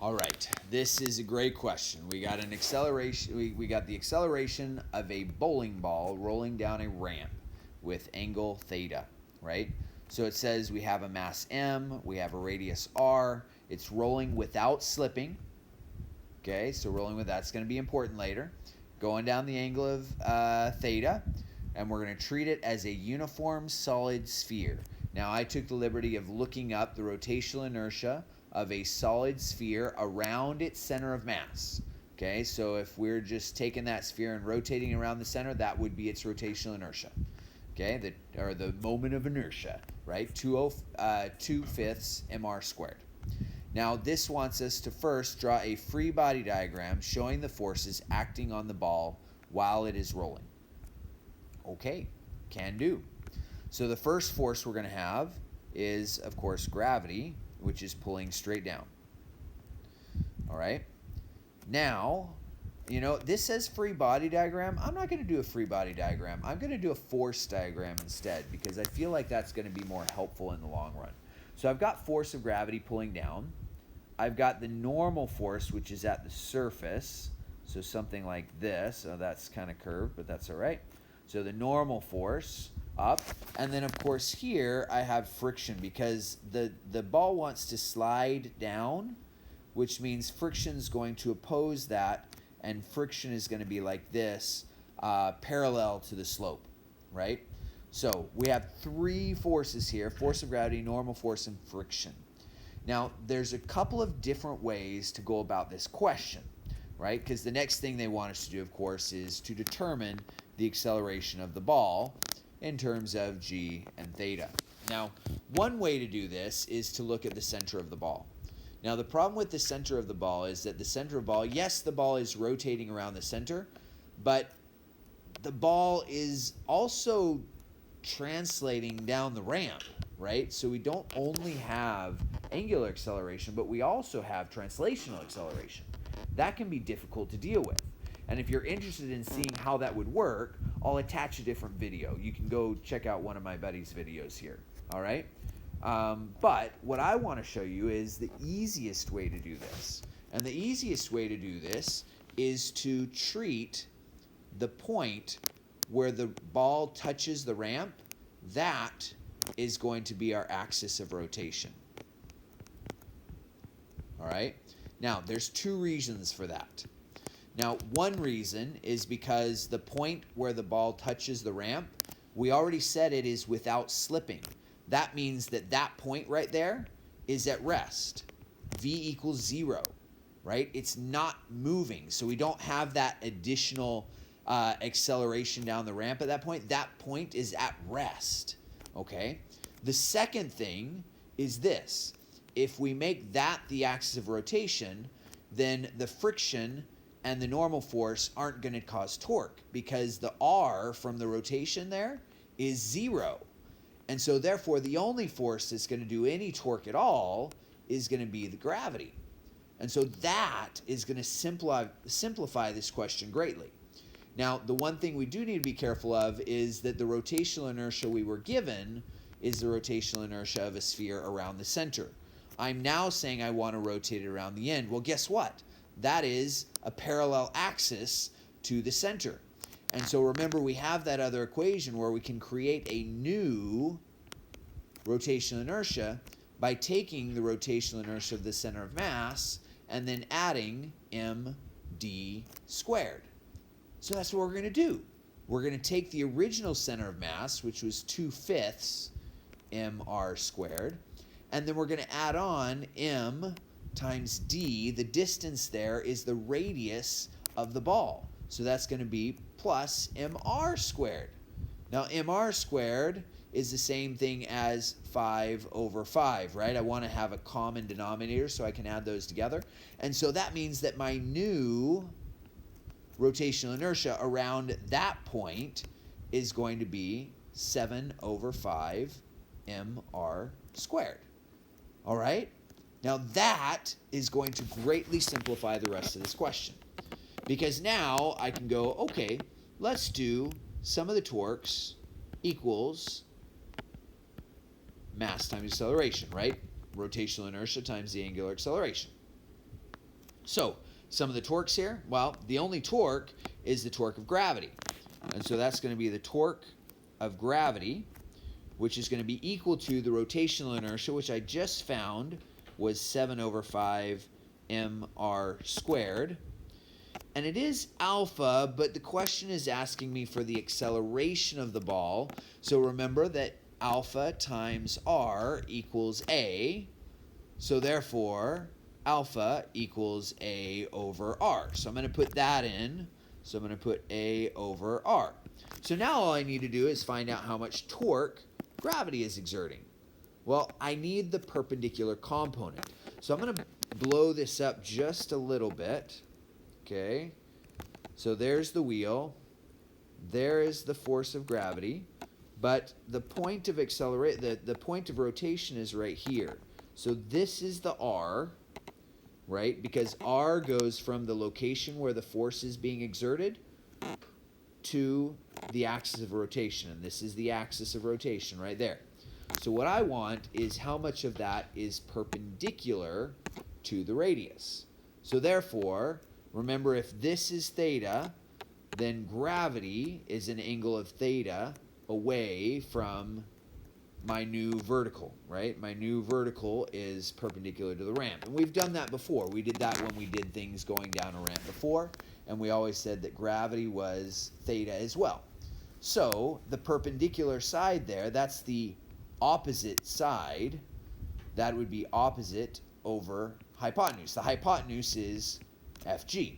All right, this is a great question. We got an acceleration. We got the acceleration of a bowling ball rolling down a ramp with angle theta, right? So it says we have a mass m, we have a radius r. It's rolling without slipping. Okay, so rolling with that's going to be important later. Going down the angle of theta, and we're going to treat it as a uniform solid sphere. Now I took the liberty of looking up the rotational inertia of a solid sphere around its center of mass. Okay, so if we're just taking that sphere and rotating around the center, that would be its rotational inertia. Okay, the moment of inertia, right? 2/5 mr squared. Now this wants us to first draw a free body diagram showing the forces acting on the ball while it is rolling. Okay, can do. So the first force we're going to have is, of course, gravity, which is pulling straight down. All right. Now, this says free body diagram. I'm not going to do a free body diagram. I'm going to do a force diagram instead because I feel like that's going to be more helpful in the long run. So I've got force of gravity pulling down. I've got the normal force, which is at the surface. So something like this. Oh, that's kind of curved, but that's all right. So the normal force up, and then of course here I have friction because the ball wants to slide down, which means friction is going to oppose that, and friction is going to be like this, parallel to the slope, right? So we have three forces here: force of gravity, normal force, and friction. Now there's a couple of different ways to go about this question, right? Because the next thing they want us to do, of course, is to determine the acceleration of the ball in terms of g and theta. Now, one way to do this is to look at the center of the ball. Now, the problem with the center of the ball is that the center of the ball, yes, the ball is rotating around the center, but the ball is also translating down the ramp, right? So we don't only have angular acceleration, but we also have translational acceleration. That can be difficult to deal with. And if you're interested in seeing how that would work, I'll attach a different video. You can go check out one of my buddy's videos here, all right? But what I want to show you is the easiest way to do this. And the easiest way to do this is to treat the point where the ball touches the ramp. That is going to be our axis of rotation. All right? Now, there's two reasons for that. Now, one reason is because the point where the ball touches the ramp, we already said it is without slipping. That means that that point right there is at rest. V equals 0, right? It's not moving, so we don't have that additional acceleration down the ramp at that point. That point is at rest, okay? The second thing is this. If we make that the axis of rotation, then the friction and the normal force aren't going to cause torque because the R from the rotation there is 0. And so therefore the only force that's going to do any torque at all is going to be the gravity. And so that is going to simplify this question greatly. Now, the one thing we do need to be careful of is that the rotational inertia we were given is the rotational inertia of a sphere around the center. I'm now saying I want to rotate it around the end. Well, guess what? That is a parallel axis to the center. And so remember, we have that other equation where we can create a new rotational inertia by taking the rotational inertia of the center of mass and then adding md squared. So that's what we're going to do. We're going to take the original center of mass, which was 2/5 mr squared, and then we're going to add on m times d. The distance there is the radius of the ball. So that's going to be plus mr squared. Now, mr squared is the same thing as 5/5, right? I want to have a common denominator so I can add those together. And so that means that my new rotational inertia around that point is going to be 7/5 mr squared. All right? Now that is going to greatly simplify the rest of this question. Because now I can go, okay, let's do sum of the torques equals mass times acceleration, right? Rotational inertia times the angular acceleration. So some of the torques here, well, the only torque is the torque of gravity. And so that's going to be the torque of gravity, which is going to be equal to the rotational inertia, which I just found was 7 over 5 mr squared. And it is alpha, but the question is asking me for the acceleration of the ball. So remember that alpha times r equals a. So therefore, alpha equals a over r. So I'm going to put that in. So I'm going to put a over r. So now all I need to do is find out how much torque gravity is exerting. Well, I need the perpendicular component. So I'm going to blow this up just a little bit. Okay. So there's the wheel. There is the force of gravity. But the point of the point of rotation is right here. So this is the r, right? Because r goes from the location where the force is being exerted to the axis of rotation. And this is the axis of rotation right there. So what I want is how much of that is perpendicular to the radius. So therefore, remember, if this is theta, then gravity is an angle of theta away from my new vertical, right? My new vertical is perpendicular to the ramp. And we've done that before. We did that when we did things going down a ramp before, and we always said that gravity was theta as well. So the perpendicular side there, that's the opposite side. That would be opposite over hypotenuse. The hypotenuse is FG.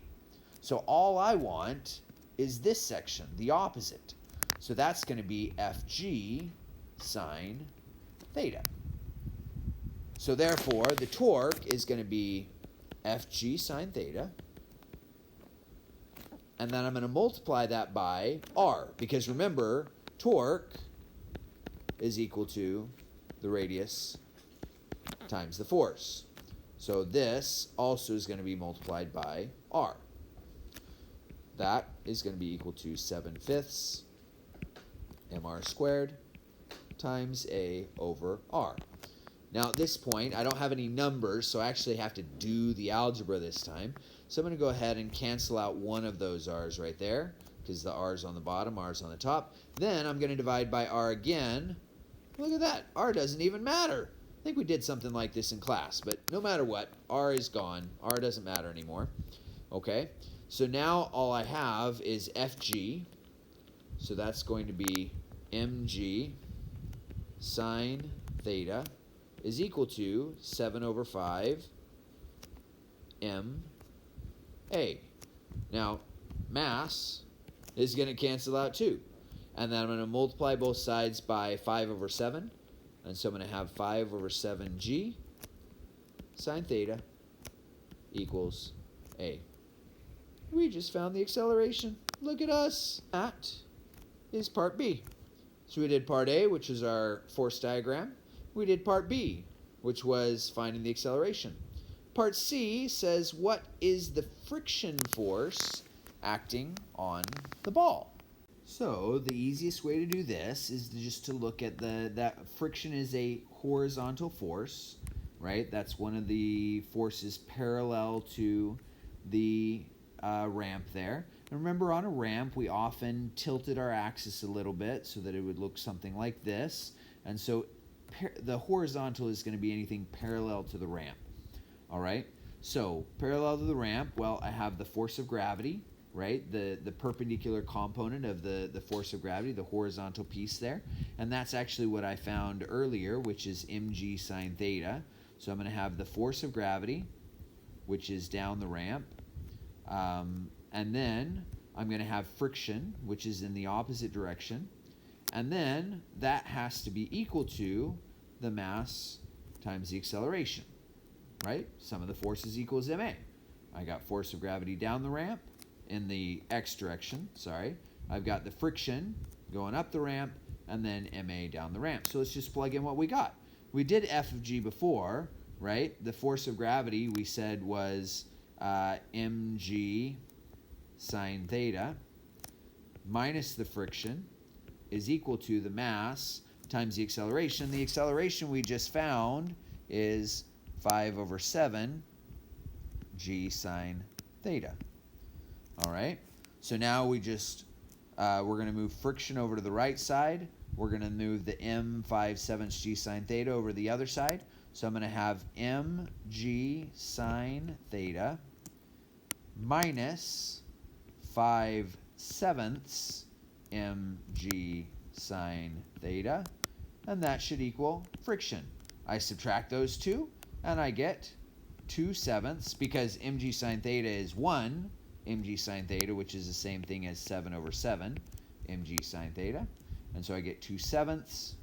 So all I want is this section, the opposite. So that's going to be FG sine theta. So therefore, the torque is going to be FG sine theta. And then I'm going to multiply that by R. Because remember, torque is equal to the radius times the force. So this also is going to be multiplied by R. That is going to be equal to 7/5 mr squared times a over r. Now at this point, I don't have any numbers, so I actually have to do the algebra this time. So I'm going to go ahead and cancel out one of those r's right there, because the r's on the bottom, r's on the top. Then I'm going to divide by r again. Look at that. R doesn't even matter. I think we did something like this in class, but no matter what, r is gone. R doesn't matter anymore. Okay, so now all I have is FG. So that's going to be mg sine theta is equal to 7 over 5 ma. Now, mass is going to cancel out too. And then I'm going to multiply both sides by 5 over 7. And so I'm going to have 5 over 7g sine theta equals a. We just found the acceleration. Look at us. That is part B. So we did part A, which is our force diagram. We did part B, which was finding the acceleration. Part C says, what is the friction force acting on the ball? So the easiest way to do this is just to look at that friction is a horizontal force, right? That's one of the forces parallel to the ramp there. And remember, on a ramp, we often tilted our axis a little bit so that it would look something like this. And so the horizontal is going to be anything parallel to the ramp. All right? So parallel to the ramp, well, I have the force of gravity, right? The perpendicular component of the force of gravity, the horizontal piece there. And that's actually what I found earlier, which is mg sine theta. So I'm going to have the force of gravity, which is down the ramp. And then I'm going to have friction, which is in the opposite direction. And then that has to be equal to the mass times the acceleration, right? Sum of the forces equals ma. I got force of gravity down the ramp in the x direction, sorry. I've got the friction going up the ramp and then ma down the ramp. So let's just plug in what we got. We did f of g before, right? The force of gravity we said was mg sine theta minus the friction is equal to the mass times the acceleration. The acceleration we just found is 5 over 7 mg sine theta. All right, so now we're going to move friction over to the right side. We're going to move the m 5/7 g sine theta over to the other side. So I'm going to have mg sine theta minus 5/7 mg sine theta, and that should equal friction. I subtract those two, and I get 2/7, because mg sine theta is 1 mg sine theta, which is the same thing as 7/7 mg sine theta. And so I get 2/7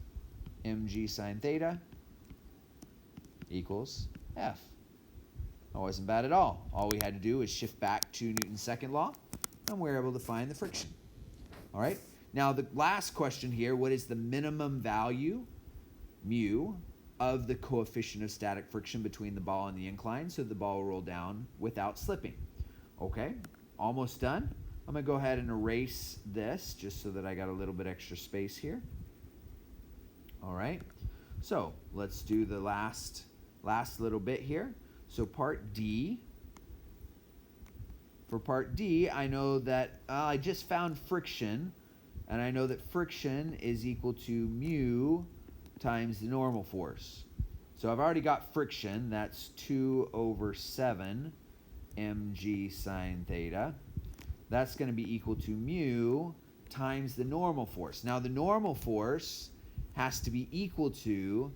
mg sine theta equals F. That wasn't bad at all. All we had to do was shift back to Newton's second law, and we're able to find the friction. All right. Now the last question here, what is the minimum value, mu, of the coefficient of static friction between the ball and the incline so the ball will roll down without slipping? Okay, almost done. I'm going to go ahead and erase this just so that I got a little bit extra space here. All right, so let's do the last little bit here. So part D. For part D, I know that I just found friction, and I know that friction is equal to mu times the normal force. So I've already got friction. That's 2/7 mg sine theta. That's going to be equal to mu times the normal force. Now the normal force has to be equal to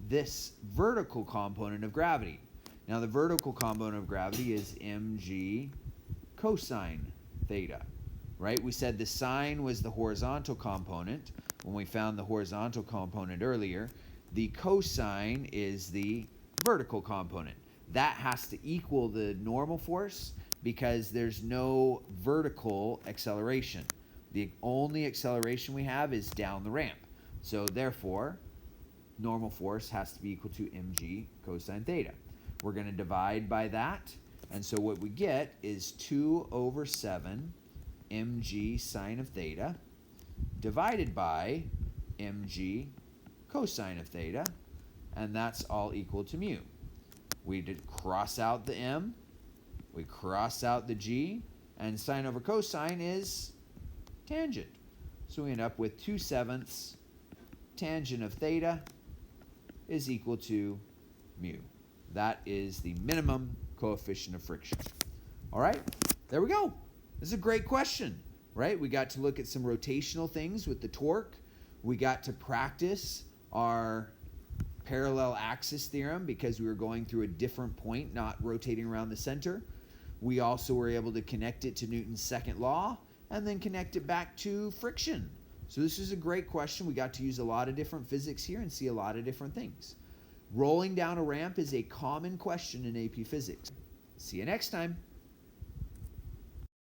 this vertical component of gravity. Now the vertical component of gravity is mg cosine theta, right? We said the sine was the horizontal component when we found the horizontal component earlier. The cosine is the vertical component. That has to equal the normal force because there's no vertical acceleration. The only acceleration we have is down the ramp. So therefore, normal force has to be equal to mg cosine theta. We're going to divide by that, and so what we get is 2/7 mg sine of theta divided by mg cosine of theta, and that's all equal to mu. We did cross out the m, we cross out the g, and sine over cosine is tangent. So we end up with 2/7 tangent of theta is equal to mu. That is the minimum coefficient of friction. All right, there we go. This is a great question, right? We got to look at some rotational things with the torque. We got to practice our parallel axis theorem because we were going through a different point, not rotating around the center. We also were able to connect it to Newton's second law and then connect it back to friction. So this is a great question. We got to use a lot of different physics here and see a lot of different things. Rolling down a ramp is a common question in AP Physics. See you next time.